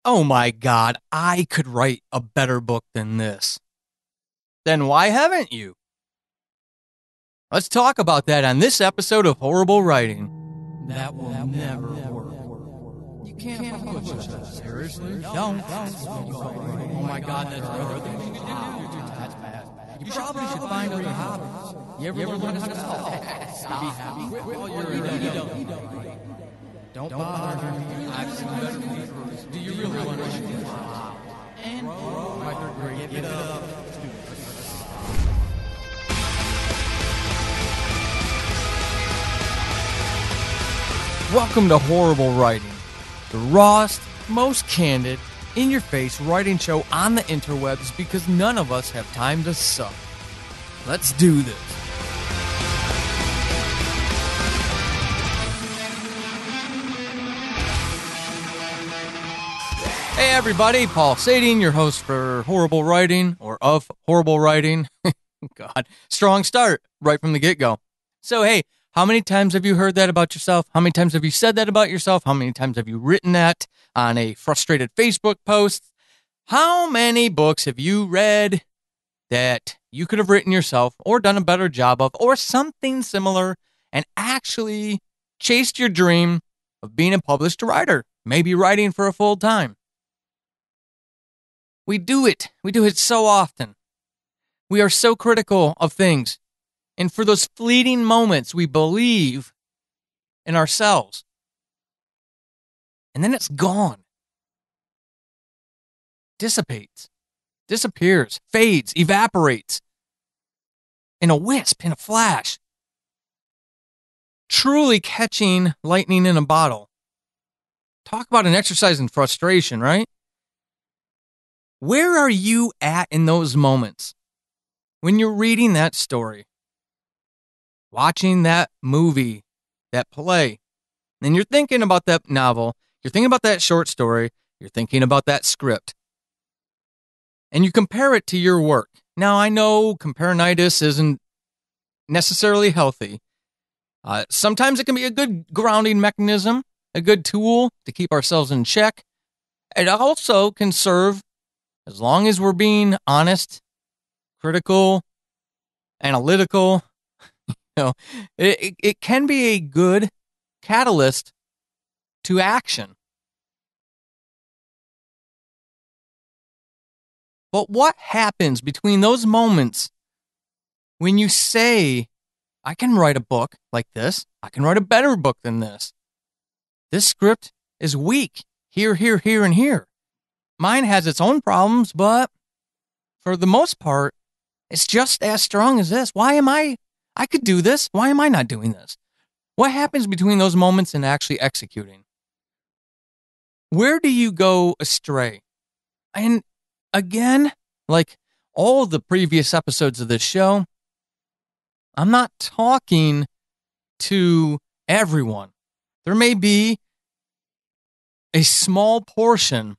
Oh my God, I could write a better book than this. Then why haven't you? Let's talk about that on this episode of Horrible Writing. That will never work. You can't put yourself seriously. Don't. Oh my God, that's That's bad. You probably should find other hobbies. You ever learn how to spell? Stop. While you're Don't bother me. I've seen better papers. Do you really want to do And my third grade, give it up. Welcome to Horrible Writing, the rawest, most candid, in-your-face writing show on the interwebs because none of us have time to suck. Let's do this. Hey everybody, Paul Sadine, your host for Horrible Writing, or of Horrible Writing. God, strong start right from the get-go. So hey, how many times have you heard that about yourself? How many times have you said that about yourself? How many times have you written that on a frustrated Facebook post? How many books have you read that you could have written yourself or done a better job of or something similar and actually chased your dream of being a published writer, maybe writing for a full time? We do it. We do it so often. We are so critical of things. And for those fleeting moments, we believe in ourselves. And then it's gone. Dissipates. Disappears. Fades. Evaporates. In a wisp. In a flash. Truly catching lightning in a bottle. Talk about an exercise in frustration, right? Where are you at in those moments? When you're reading that story? Watching that movie, that play, and you're thinking about that novel, you're thinking about that short story, you're thinking about that script, and you compare it to your work. Now, I know comparinitis isn't necessarily healthy. Sometimes it can be a good grounding mechanism, a good tool to keep ourselves in check. It also can serve, as long as we're being honest, critical, analytical. It can be a good catalyst to action. But what happens between those moments when you say, I can write a book like this, I can write a better book than this. This script is weak, here, and here. Mine has its own problems, but for the most part, it's just as strong as this. I could do this. Why am I not doing this? What happens between those moments and actually executing? Where do you go astray? And again, like all the previous episodes of this show, I'm not talking to everyone. There may be a small portion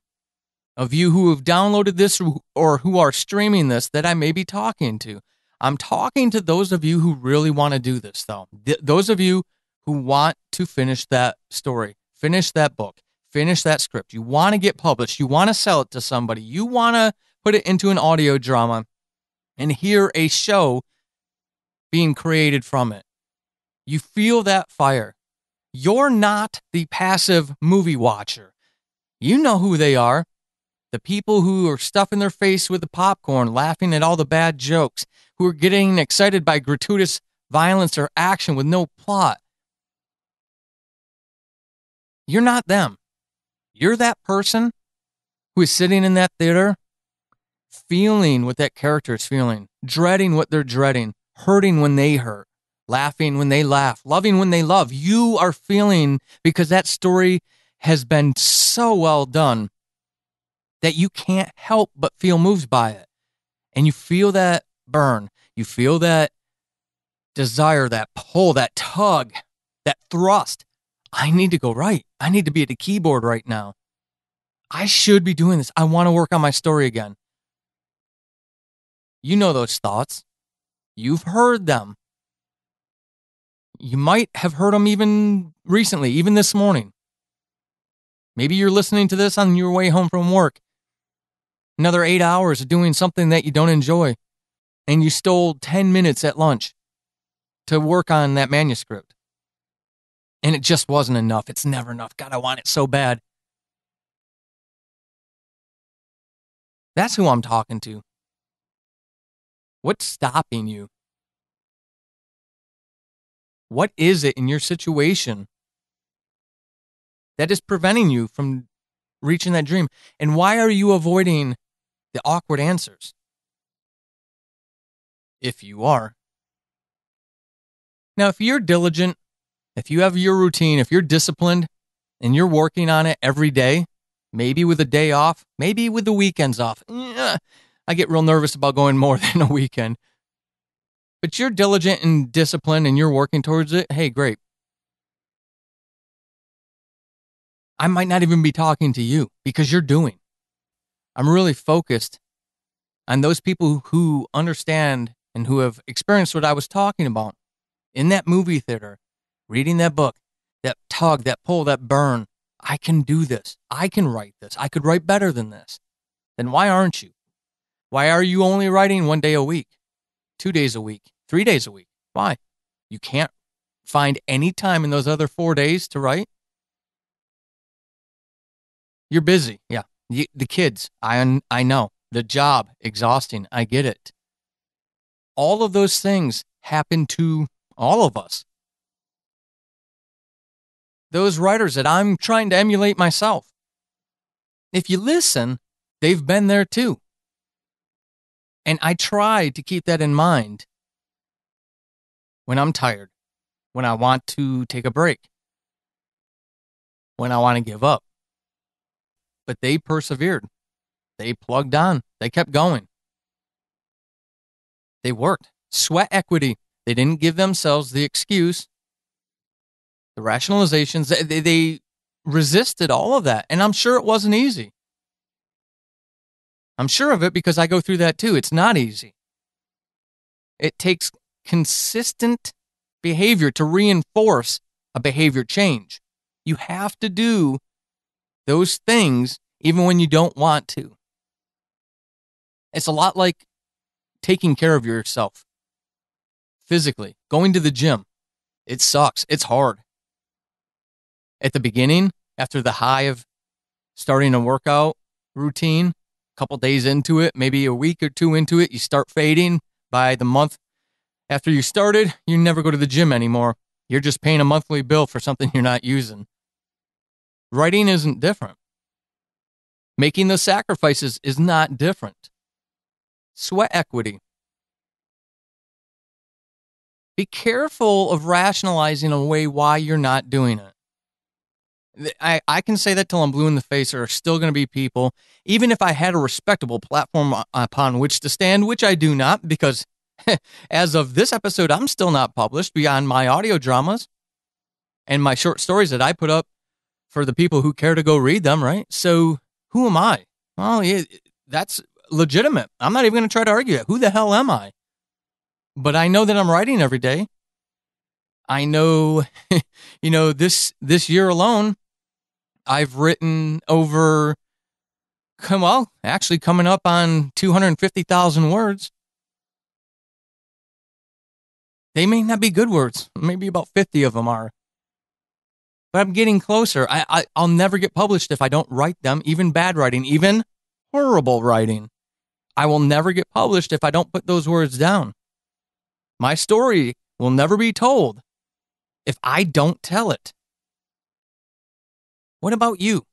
of you who have downloaded this or who are streaming this that I may be talking to. I'm talking to those of you who really want to do this, though. Those of you who want to finish that story, finish that book, finish that script. You want to get published. You want to sell it to somebody. You want to put it into an audio drama and hear a show being created from it. You feel that fire. You're not the passive movie watcher. You know who they are. The people who are stuffing their face with the popcorn, laughing at all the bad jokes, who are getting excited by gratuitous violence or action with no plot. You're not them. You're that person who is sitting in that theater, feeling what that character is feeling, dreading what they're dreading, hurting when they hurt, laughing when they laugh, loving when they love. You are feeling because that story has been so well done that you can't help but feel moved by it. And you feel that burn. You feel that desire, that pull, that tug, that thrust. I need to go write. I need to be at the keyboard right now. I should be doing this. I want to work on my story again. You know those thoughts. You've heard them. You might have heard them even recently, even this morning. Maybe you're listening to this on your way home from work. Another 8 hours of doing something that you don't enjoy. And you stole 10 minutes at lunch to work on that manuscript. And it just wasn't enough. It's never enough. God, I want it so bad. That's who I'm talking to. What's stopping you? What is it in your situation that is preventing you from reaching that dream? And why are you avoiding the awkward answers? If you are. Now, if you're diligent, if you have your routine, if you're disciplined, and you're working on it every day, maybe with a day off, maybe with the weekends off. I get real nervous about going more than a weekend. But you're diligent and disciplined and you're working towards it. Hey, great. I might not even be talking to you because you're doing. I'm really focused on those people who understand and who have experienced what I was talking about in that movie theater, reading that book, that tug, that pull, that burn. I can do this. I can write this. I could write better than this. Then why aren't you? Why are you only writing 1 day a week, 2 days a week, 3 days a week? Why? You can't find any time in those other 4 days to write? You're busy. Yeah. The kids, I know. The job, exhausting. I get it. All of those things happen to all of us. Those writers that I'm trying to emulate myself. If you listen, they've been there too. And I try to keep that in mind when I'm tired, when I want to take a break, when I want to give up. But they persevered. They plugged on. They kept going. They worked. Sweat equity. They didn't give themselves the excuse, the rationalizations. They resisted all of that. And I'm sure it wasn't easy. I'm sure of it because I go through that too. It's not easy. It takes consistent behavior to reinforce a behavior change. You have to do those things even when you don't want to. It's a lot like taking care of yourself physically, going to the gym. It sucks. It's hard. At the beginning, after the high of starting a workout routine, a couple days into it, maybe a week or two into it, you start fading. By the month after you started, you never go to the gym anymore. You're just paying a monthly bill for something you're not using. Writing isn't different. Making those sacrifices is not different. Sweat equity. Be careful of rationalizing away why you're not doing it. I can say that till I'm blue in the face. There are still going to be people, even if I had a respectable platform upon which to stand, which I do not, because as of this episode, I'm still not published beyond my audio dramas and my short stories that I put up for the people who care to go read them, right? So who am I? Well, that's legitimate. I'm not even going to try to argue it. Who the hell am I? But I know that I'm writing every day. I know, this year alone, I've written over, coming up on 250,000 words. They may not be good words. Maybe about 50 of them are. But I'm getting closer. I'll never get published if I don't write them, even bad writing, even horrible writing. I will never get published if I don't put those words down. My story will never be told if I don't tell it. What about you?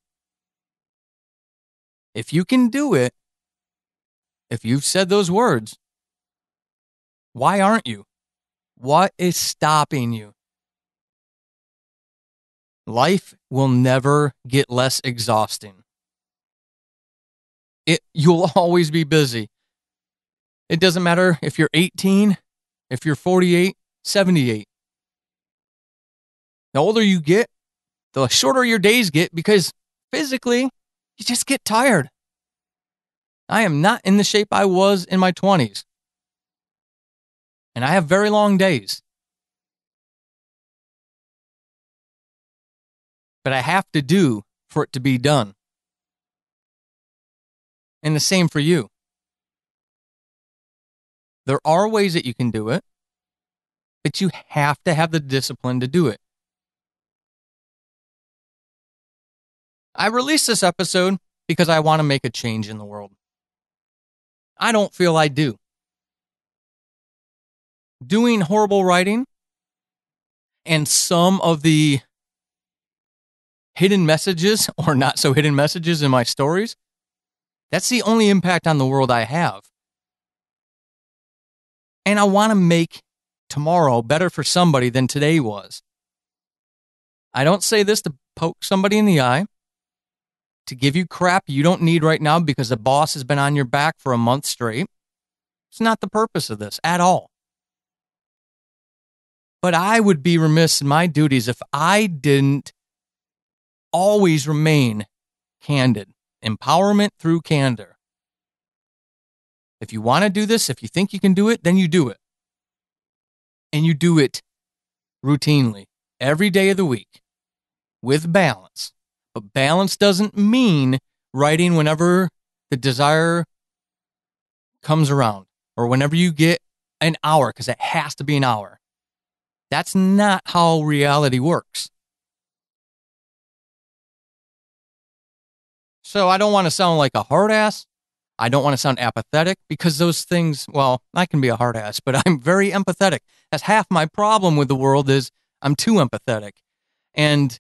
If you can do it, if you've said those words, why aren't you? What is stopping you? Life will never get less exhausting. You'll always be busy. It doesn't matter if you're 18, if you're 48, 78. The older you get, the shorter your days get because physically, you just get tired. I am not in the shape I was in my 20s. And I have very long days. But I have to do for it to be done. And the same for you. There are ways that you can do it, but you have to have the discipline to do it. I released this episode because I want to make a change in the world. I don't feel I do. Doing horrible writing and some of the hidden messages or not so hidden messages in my stories, that's the only impact on the world I have. And I want to make tomorrow better for somebody than today was. I don't say this to poke somebody in the eye, to give you crap you don't need right now because the boss has been on your back for a month straight. It's not the purpose of this at all. But I would be remiss in my duties if I didn't always remain candid. Empowerment through candor. If you want to do this, if you think you can do it, then you do it. And you do it routinely, every day of the week, with balance. But balance doesn't mean writing whenever the desire comes around or whenever you get an hour, because it has to be an hour. That's not how reality works. So I don't want to sound like a hard ass. I don't want to sound apathetic because those things, well, I can be a hard ass, but I'm very empathetic. That's half my problem with the world is I'm too empathetic. And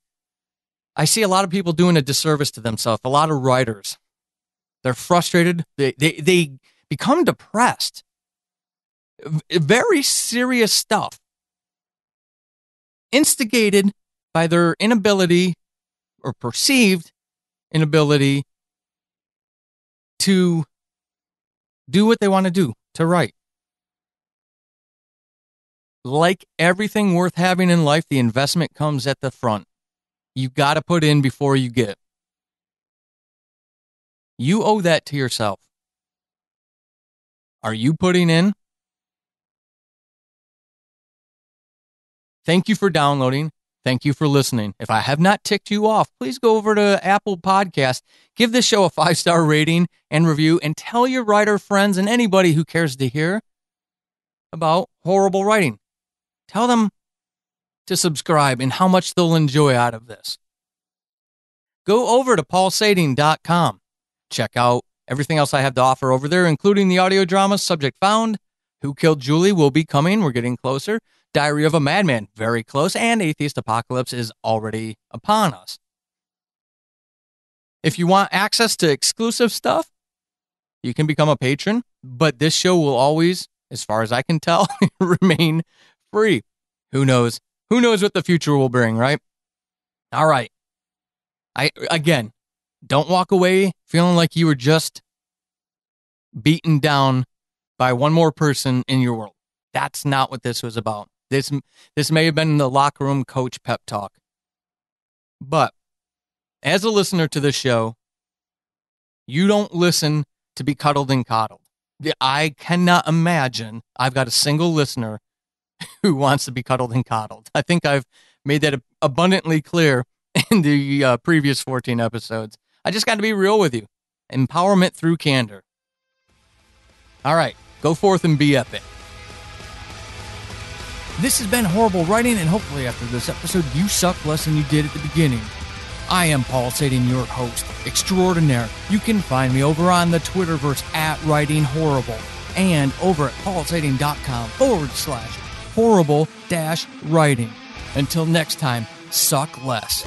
I see a lot of people doing a disservice to themselves, a lot of writers. They're frustrated. They become depressed. Very serious stuff. Instigated by their inability or perceived inability to do what they want to do, to write. Like everything worth having in life, the investment comes at the front. You got to put in before you get. You owe that to yourself. Are you putting in? Thank you for downloading. Thank you for listening. If I have not ticked you off, please go over to Apple Podcasts, give this show a 5-star rating and review, and tell your writer friends and anybody who cares to hear about horrible writing. Tell them to subscribe and how much they'll enjoy out of this. Go over to paulsading.com. Check out everything else I have to offer over there, including the audio drama Subject Found, Who Killed Julie will be coming. We're getting closer. Diary of a Madman, very close, and Atheist Apocalypse is already upon us. If you want access to exclusive stuff, you can become a patron, but this show will always, as far as I can tell, remain free. Who knows? Who knows what the future will bring, right? All right. Again, don't walk away feeling like you were just beaten down by one more person in your world. That's not what this was about. This may have been the locker room coach pep talk. But as a listener to this show, you don't listen to be cuddled and coddled. I cannot imagine I've got a single listener who wants to be cuddled and coddled. I think I've made that abundantly clear in the previous 14 episodes. I just got to be real with you. Empowerment through candor. All right, go forth and be epic. This has been Horrible Writing, and hopefully after this episode, you suck less than you did at the beginning. I am Paul Sading, your host extraordinaire. You can find me over on the Twitterverse at WritingHorrible and over at paulsading.com/horrible-writing. Until next time, suck less.